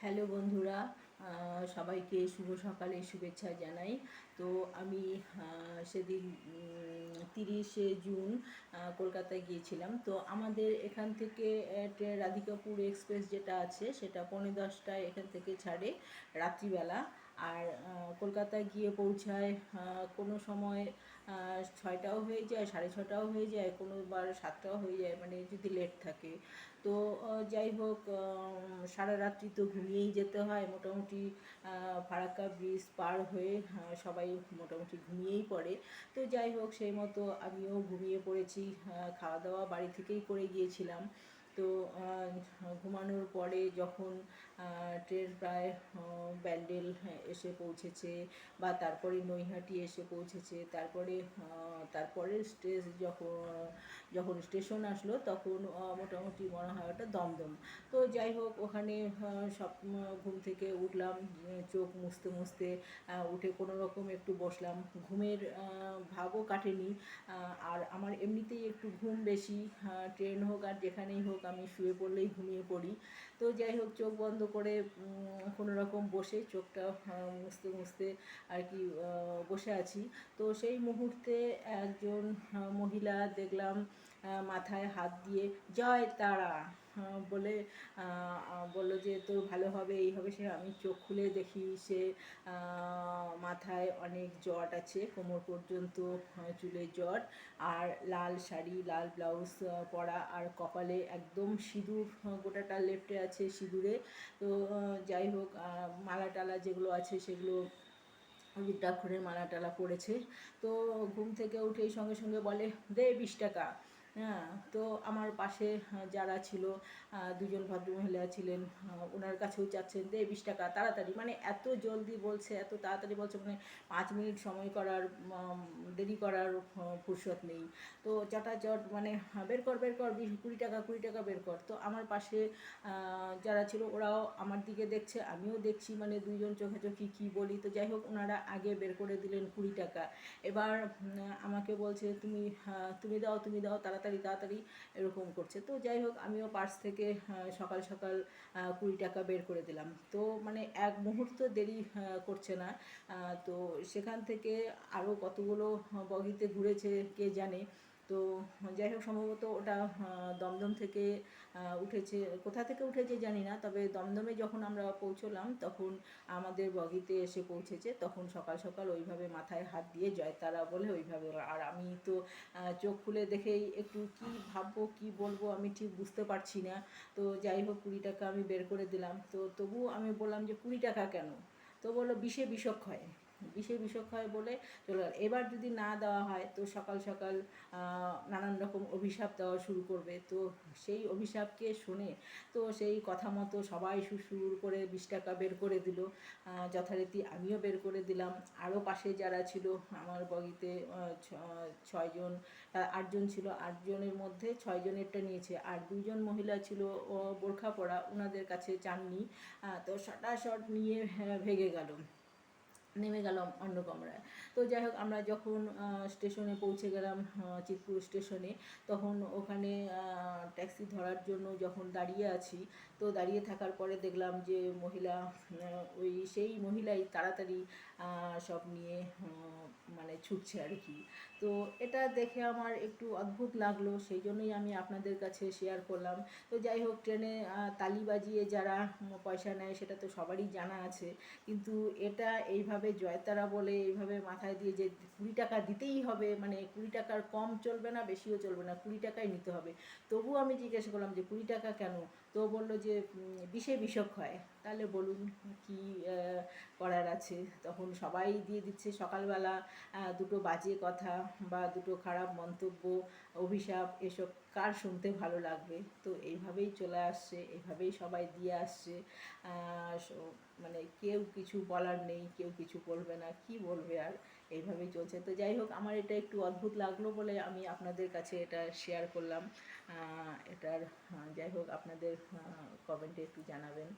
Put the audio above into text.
Hello বন্ধুরা, সবাইকে শুভ সকালে শুভেচ্ছা জানাই। তো আমি সেদিন 30শে জুন কলকাতায় গিয়েছিলাম। তো আমাদের এখান থেকে রাধিকাপুর এক্সপ্রেস যেটা আছে সেটা 10:45টায় এখান থেকে ছাড়ে রাত্রিবেলা। আর কলকাতায় গিয়ে পৌঁছায় কোনো সময় 6টাও হয়ে যায়, 6:30টাও হয়ে যায়, কোনোবার 7টাও হয়ে যায়, মানে যদি লেট থাকে। তো যাই হোক, সারা রাত্রি তো ঘুমিয়েই যেতে হয় মোটামুটি। ফারাক্কা ব্রিজ পার হয়ে সবাই মোটামুটি ঘুমিয়েই পড়ে। তো যাই হোক, সেই মতো আমিও ঘুমিয়ে পড়েছি। খাওয়া দাওয়া বাড়ি থেকেই করে গিয়েছিলাম। তো ঘুমানোর পরে যখন ট্রেন প্রায় ব্যান্ডেল এসে পৌঁছেছে, বা তারপরে নৈহাটি এসে পৌঁছেছে, তারপরে যখন স্টেশন আসলো তখন মোটামুটি মনে হয় ওটা দমদম। তো যাই হোক, ওখানে সব ঘুম থেকে উঠলাম, চোখ মুছতে মুছতে উঠে কোনো রকম একটু বসলাম। ঘুমের ভাবও কাটেনি। আর আমার এমনিতেই একটু ঘুম বেশি, ট্রেন হোক আর যেখানেই হোক আমি শুয়ে পড়লেই ঘুমিয়ে পড়ি। তো যাই হোক, চোখ বন্ধ করে কোনো রকম বসে চোখটা মুছতে মুছতে আর কি বসে আছি। তো সেই মুহূর্তে একজন মহিলা দেখলাম মাথায় হাত দিয়ে জয় তারা বলে বললো যে তোর ভালো হবে, এই হবে, সে। আমি চোখ খুলে দেখি সে মাথায় অনেক জট আছে, কোমর পর্যন্ত চুলের জট, আর লাল শাড়ি, লাল ব্লাউজ পরা, আর কপালে একদম সিঁদুর গোটাটা লেপ্টে আছে সিঁদুরে। তো যাই হোক, মালা টালা যেগুলো আছে সেগুলো রুদ্রাক্ষরের মালা টালা পড়েছে। তো ঘুম থেকে উঠেই সঙ্গে সঙ্গে বলে দে 20 টাকা। হ্যাঁ, তো আমার পাশে যারা ছিল, দুজন ভদ্রমহিলা ছিলেন, ওনার কাছেও চাচ্ছেন দে 20 টাকা তাড়াতাড়ি, মানে এত জলদি বলছে, এত তাড়াতাড়ি বলছে, মানে 5 মিনিট সময় করার দেরি করার ফুরসত নেই। তো চটাচট মানে বের কর বের কর, 20 20 টাকা 20 টাকা বের কর। তো আমার পাশে যারা ছিল ওরাও আমার দিকে দেখছে, আমিও দেখছি, মানে দুইজন চোখাচোখি কী বলি। তো যাই হোক, ওনারা আগে বের করে দিলেন 20 টাকা। এবার আমাকে বলছে তুমি তুমি দাও তুমি দাও, তাড়াতাড়ি তাড়াতাড়ি, এরকম করছে। তো যাই হোক, আমিও পার্স থেকে সকাল সকাল 20 টাকা বের করে দিলাম। তো মানে এক মুহূর্ত দেরি করছে না। তো সেখান থেকে আরও কতগুলো বগিতে ঘুরেছে কে জানে। তো যাই হোক, সম্ভবত ওটা দমদম থেকে উঠেছে, কোথা থেকে উঠেছে জানি না, তবে দমদমে যখন আমরা পৌঁছলাম তখন আমাদের বগিতে এসে পৌঁছেছে। তখন সকাল সকাল ওইভাবে মাথায় হাত দিয়ে জয়তারা বলে ওইভাবে। আর আমি তো চোখ খুলে দেখেই একটু কি ভাববো কি বলবো আমি ঠিক বুঝতে পারছি না। তো যাই হোক, 20 টাকা আমি বের করে দিলাম। তো তবুও আমি বললাম যে 20 টাকা কেন? তো বললো বিষে বিষক্ষয়, বিষে বিষক্ষয় বলে চলে গেল। এবার যদি না দেওয়া হয় তো সকাল সকাল নানান রকম অভিশাপ দেওয়া শুরু করবে। তো সেই অভিশাপকে শুনে তো সেই কথা মতো সবাই সুর করে 20 টাকা বের করে দিল। যথারীতি আমিও বের করে দিলাম। আরও পাশে যারা ছিল আমার বগিতে 6জন 8জন ছিল, 8জনের মধ্যে 6জনেরটা নিয়েছে, আর 2জন মহিলা ছিল বোরখা পরা, ওনাদের কাছে চাননি। তো শটাশট নিয়ে ভেগে গেল, নেমে গেলাম অন্য কামরায়। তো যাই হোক, আমরা যখন স্টেশনে পৌঁছে গেলাম, চিতপুর স্টেশনে, তখন ওখানে ট্যাক্সি ধরার জন্য যখন দাঁড়িয়ে আছি, তো দাঁড়িয়ে থাকার পরে দেখলাম যে মহিলা, ওই সেই মহিলাই তাড়াতাড়ি সব নিয়ে মানে ছুটছে আর কি। তো এটা দেখে আমার একটু অদ্ভুত লাগলো, সেই জন্যই আমি আপনাদের কাছে শেয়ার করলাম। তো যাই হোক, ট্রেনে তালি বাজিয়ে যারা পয়সা নেয় সেটা তো সবারই জানা আছে, কিন্তু এটা এইভাবে জয়তারা বলে এইভাবে মাথায় দিয়ে যে 20 টাকা দিতেই হবে, মানে 20 টাকার কম চলবে না, বেশিও চলবে না, 20 টাকাই নিতে হবে। তবুও আমি জিজ্ঞেস করলাম যে 20 টাকা কেন? তো বললো যে বিষে বিষক্ষয়। তাহলে বলুন কি করার আছে? তখন সবাই দিয়ে দিচ্ছে। সকালবেলা দুটো বাজে কথা বা দুটো খারাপ মন্তব্য, অভিশাপ, এসব কার শুনতে ভালো লাগবে? তো এইভাবেই চলে আসছে, এইভাবেই সবাই দিয়ে আসছে। মানে কেউ কিছু বলার নেই, কেউ কিছু বলবে না, কি বলবে আর, এইভাবেই চলছে। তো যাই হোক, আমার এটা একটু অদ্ভুত লাগলো বলে আমি আপনাদের কাছে এটা শেয়ার করলাম। এটার যাই হোক, আপনাদের কমেন্টে একটু জানাবেন।